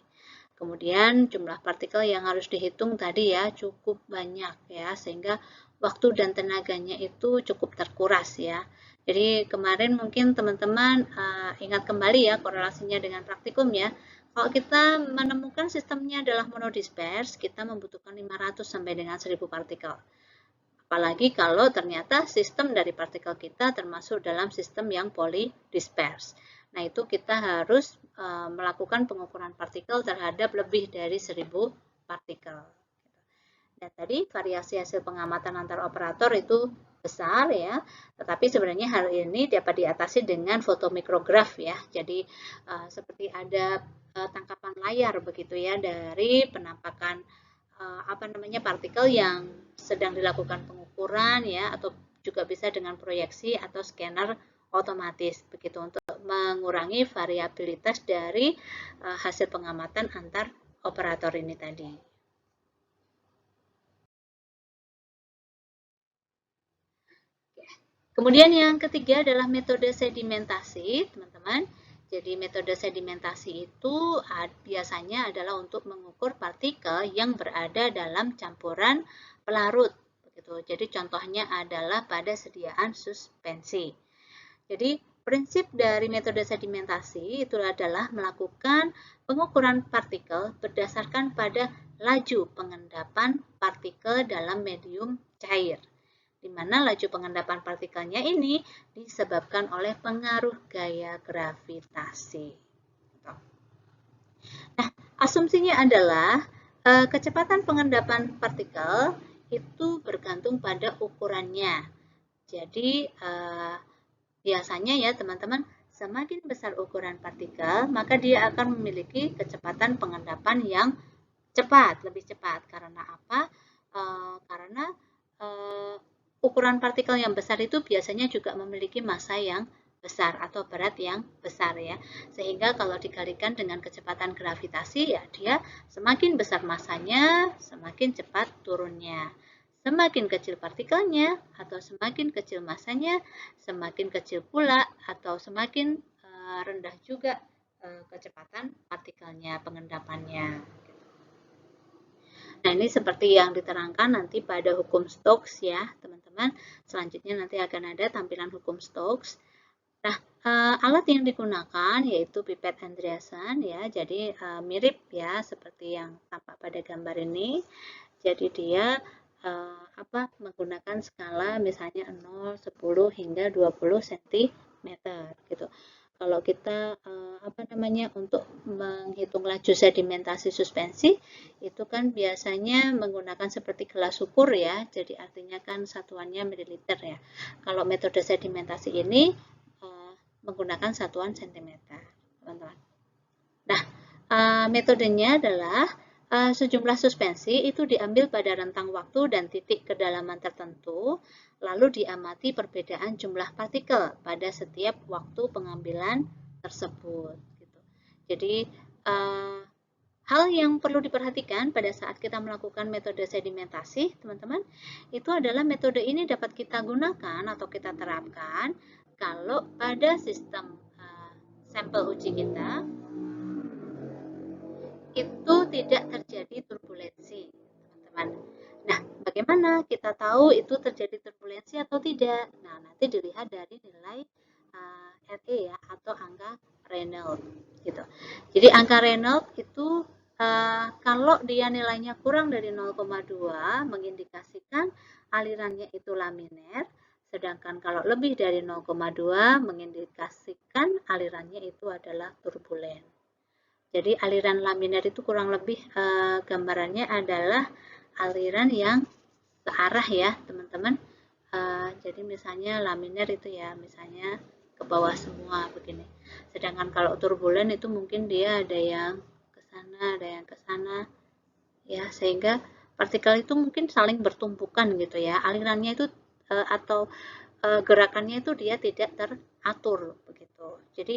Kemudian jumlah partikel yang harus dihitung tadi ya cukup banyak ya, sehingga waktu dan tenaganya itu cukup terkuras ya. Jadi kemarin mungkin teman-teman ingat kembali ya korelasinya dengan praktikum ya. Kalau kita menemukan sistemnya adalah monodispers, kita membutuhkan 500 sampai dengan 1000 partikel. Apalagi kalau ternyata sistem dari partikel kita termasuk dalam sistem yang polydisperse. Nah, itu kita harus melakukan pengukuran partikel terhadap lebih dari 1000 partikel. Dan tadi variasi hasil pengamatan antar operator itu besar ya, tetapi sebenarnya hal ini dapat diatasi dengan fotomikrograf ya. Jadi seperti ada tangkapan layar begitu ya dari penampakan partikel yang sedang dilakukan pengukuran ya, atau juga bisa dengan proyeksi atau scanner otomatis begitu untuk mengurangi variabilitas dari hasil pengamatan antar operator ini tadi. Kemudian yang ketiga adalah metode sedimentasi, teman-teman. Jadi metode sedimentasi itu biasanya adalah untuk mengukur partikel yang berada dalam campuran pelarut. Begitu. Jadi contohnya adalah pada sediaan suspensi. Jadi prinsip dari metode sedimentasi itu adalah melakukan pengukuran partikel berdasarkan pada laju pengendapan partikel dalam medium cair, di mana laju pengendapan partikelnya ini disebabkan oleh pengaruh gaya gravitasi. Nah, asumsinya adalah kecepatan pengendapan partikel itu bergantung pada ukurannya. Jadi, biasanya ya teman-teman, semakin besar ukuran partikel, maka dia akan memiliki kecepatan pengendapan yang cepat, lebih cepat. Karena apa? Karena ukuran partikel yang besar itu biasanya juga memiliki massa yang besar atau berat yang besar ya. Sehingga kalau dikalikan dengan kecepatan gravitasi ya dia semakin besar massanya, semakin cepat turunnya. Semakin kecil partikelnya atau semakin kecil massanya, semakin kecil pula atau semakin rendah juga kecepatan partikelnya, pengendapannya. Nah, ini seperti yang diterangkan nanti pada hukum Stokes ya, teman-teman. Selanjutnya nanti akan ada tampilan hukum Stokes. Nah, alat yang digunakan yaitu pipet Andreasen ya, jadi mirip ya seperti yang tampak pada gambar ini. Jadi dia menggunakan skala misalnya 0, 10 hingga 20 cm gitu. Kalau kita untuk menghitung laju sedimentasi suspensi itu kan biasanya menggunakan seperti gelas ukur ya, jadi artinya kan satuannya mililiter ya. Kalau metode sedimentasi ini menggunakan satuan sentimeter, teman-teman. Nah, metodenya adalah sejumlah suspensi itu diambil pada rentang waktu dan titik kedalaman tertentu, lalu diamati perbedaan jumlah partikel pada setiap waktu pengambilan tersebut. Gitu. Jadi, hal yang perlu diperhatikan pada saat kita melakukan metode sedimentasi, teman-teman, itu adalah metode ini dapat kita gunakan atau kita terapkan kalau pada sistem sampel uji kita itu tidak terjadi turbulensi, teman-teman. Nah, bagaimana kita tahu itu terjadi turbulensi atau tidak? Nah, nanti dilihat dari nilai RE ya, atau angka Reynolds gitu. Jadi angka Reynolds itu kalau dia nilainya kurang dari 0,2 mengindikasikan alirannya itu laminer, sedangkan kalau lebih dari 0,2 mengindikasikan alirannya itu adalah turbulen. Jadi aliran laminer itu kurang lebih gambarannya adalah aliran yang ke arah ya teman-teman. Jadi misalnya laminer itu ya misalnya ke bawah semua begini. Sedangkan kalau turbulen itu mungkin dia ada yang ke sana, ada yang ke sana ya, sehingga partikel itu mungkin saling bertumpukan gitu ya. Alirannya itu atau gerakannya itu dia tidak teratur begitu. Jadi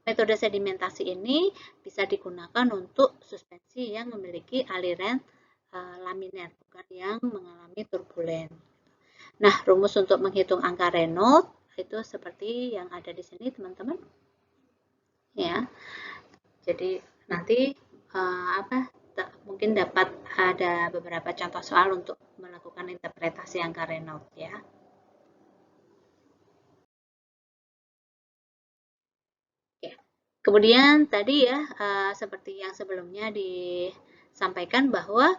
metode sedimentasi ini bisa digunakan untuk suspensi yang memiliki aliran laminar, bukan yang mengalami turbulen. Nah, rumus untuk menghitung angka Reynolds itu seperti yang ada di sini, teman-teman. Ya, jadi nanti mungkin dapat ada beberapa contoh soal untuk melakukan interpretasi angka Reynolds ya. Oke. Kemudian tadi ya seperti yang sebelumnya disampaikan bahwa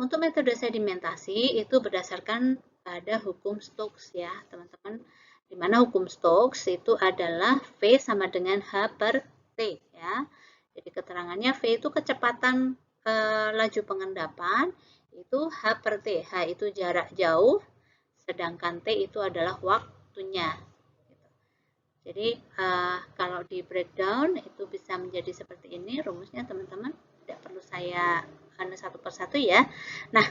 untuk metode sedimentasi itu berdasarkan pada hukum Stokes ya, teman-teman. Di mana hukum Stokes itu adalah V sama dengan H per T ya. Jadi keterangannya V itu kecepatan laju pengendapan, itu H per T. H itu jarak jauh, sedangkan T itu adalah waktunya. Jadi kalau di breakdown itu bisa menjadi seperti ini rumusnya, teman-teman. Tidak perlu saya satu persatu ya. Nah,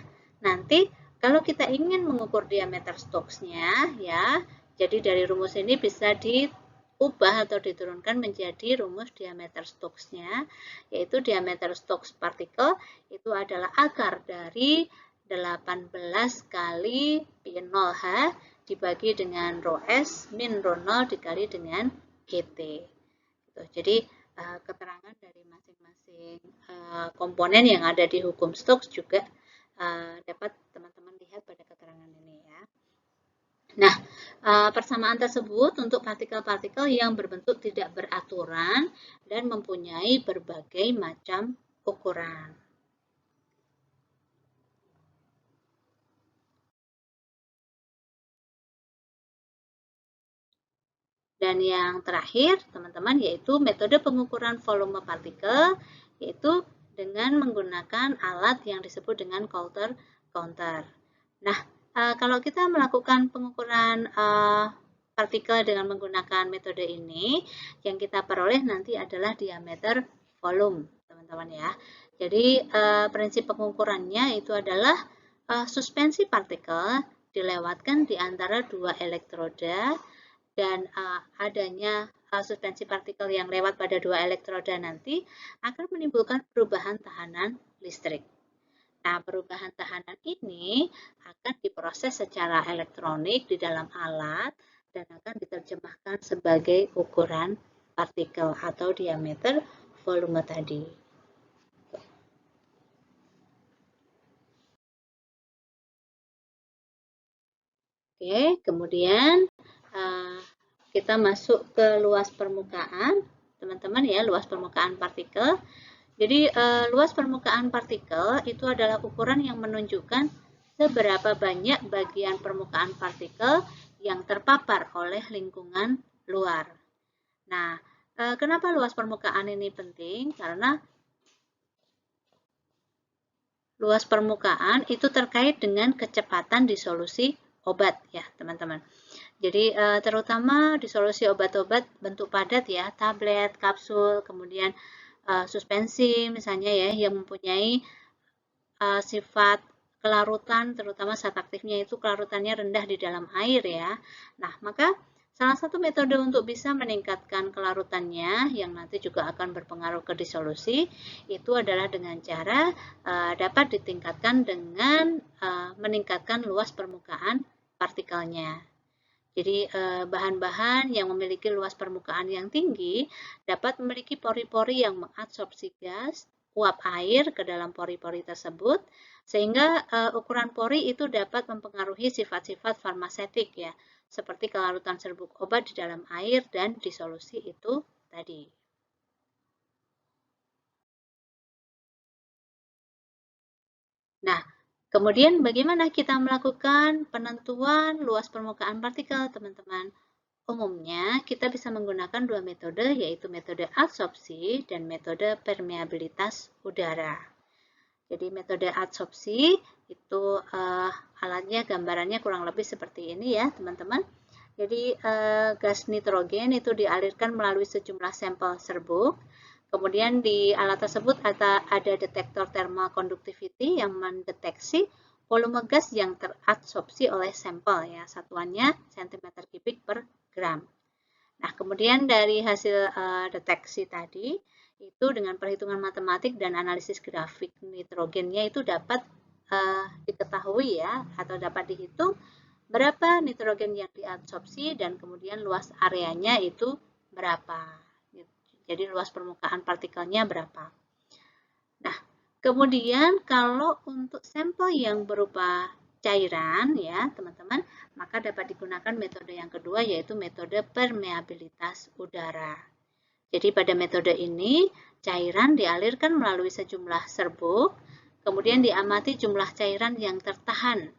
nanti kalau kita ingin mengukur diameter Stokesnya ya, jadi dari rumus ini bisa diubah atau diturunkan menjadi rumus diameter Stokesnya, yaitu diameter Stokes partikel itu adalah akar dari 18 kali P0H dibagi dengan rho S min rho 0 dikali dengan GT. Gitu. Jadi keterangan dari masing-masing komponen yang ada di hukum Stokes juga dapat teman-teman lihat pada keterangan ini ya. Nah, persamaan tersebut untuk partikel-partikel yang berbentuk tidak beraturan dan mempunyai berbagai macam ukuran. Dan yang terakhir, teman-teman, yaitu metode pengukuran volume partikel, yaitu dengan menggunakan alat yang disebut dengan Coulter counter. Nah, kalau kita melakukan pengukuran partikel dengan menggunakan metode ini, yang kita peroleh nanti adalah diameter volume, teman-teman ya. Jadi, prinsip pengukurannya itu adalah suspensi partikel dilewatkan di antara dua elektroda, dan adanya suspensi partikel yang lewat pada dua elektroda nanti akan menimbulkan perubahan tahanan listrik. Nah, perubahan tahanan ini akan diproses secara elektronik di dalam alat dan akan diterjemahkan sebagai ukuran partikel atau diameter volume tadi. Oke, kemudian kita masuk ke luas permukaan, teman-teman ya, luas permukaan partikel. Jadi luas permukaan partikel itu adalah ukuran yang menunjukkan seberapa banyak bagian permukaan partikel yang terpapar oleh lingkungan luar. Nah, kenapa luas permukaan ini penting? Karena luas permukaan itu terkait dengan kecepatan disolusi obat ya, teman-teman. Jadi terutama disolusi obat-obat bentuk padat ya, tablet, kapsul, kemudian suspensi misalnya ya, yang mempunyai sifat kelarutan, terutama zat aktifnya itu kelarutannya rendah di dalam air ya. Nah, maka salah satu metode untuk bisa meningkatkan kelarutannya yang nanti juga akan berpengaruh ke disolusi itu adalah dengan cara dapat ditingkatkan dengan meningkatkan luas permukaan partikelnya. Jadi bahan-bahan yang memiliki luas permukaan yang tinggi dapat memiliki pori-pori yang mengabsorpsi gas, uap air ke dalam pori-pori tersebut, sehingga ukuran pori itu dapat mempengaruhi sifat-sifat farmasetik ya, seperti kelarutan serbuk obat di dalam air dan disolusi itu tadi. Nah, kemudian bagaimana kita melakukan penentuan luas permukaan partikel, teman-teman? Umumnya, kita bisa menggunakan dua metode, yaitu metode adsorpsi dan metode permeabilitas udara. Jadi metode adsorpsi itu alatnya, gambarannya kurang lebih seperti ini ya, teman-teman. Jadi gas nitrogen itu dialirkan melalui sejumlah sampel serbuk. Kemudian di alat tersebut ada detektor thermal conductivity yang mendeteksi volume gas yang teradsorpsi oleh sampel ya, satuannya cm3 per gram. Nah, kemudian dari hasil deteksi tadi, itu dengan perhitungan matematik dan analisis grafik nitrogennya itu dapat diketahui ya, atau dapat dihitung berapa nitrogen yang diabsorpsi dan kemudian luas areanya itu berapa. Jadi luas permukaan partikelnya berapa. Nah, kemudian kalau untuk sampel yang berupa cairan ya teman-teman, maka dapat digunakan metode yang kedua yaitu metode permeabilitas udara. Jadi pada metode ini cairan dialirkan melalui sejumlah serbuk, kemudian diamati jumlah cairan yang tertahan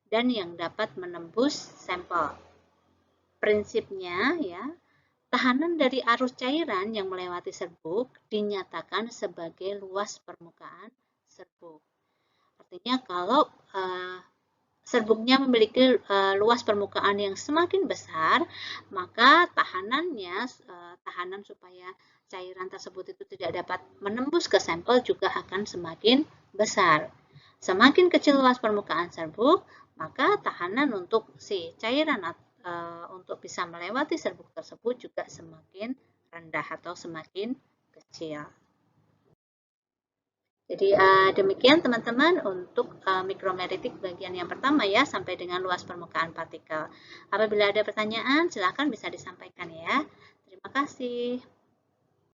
dan yang dapat menembus sampel. Prinsipnya ya, tahanan dari arus cairan yang melewati serbuk dinyatakan sebagai luas permukaan serbuk. Artinya kalau serbuknya memiliki luas permukaan yang semakin besar, maka tahanan supaya cairan tersebut itu tidak dapat menembus ke sampel juga akan semakin besar. Semakin kecil luas permukaan serbuk, maka tahanan untuk si cairan untuk bisa melewati serbuk tersebut juga semakin rendah atau semakin kecil. Jadi demikian teman-teman untuk mikromeritik bagian yang pertama ya, sampai dengan luas permukaan partikel. Apabila ada pertanyaan, silakan bisa disampaikan ya. Terima kasih.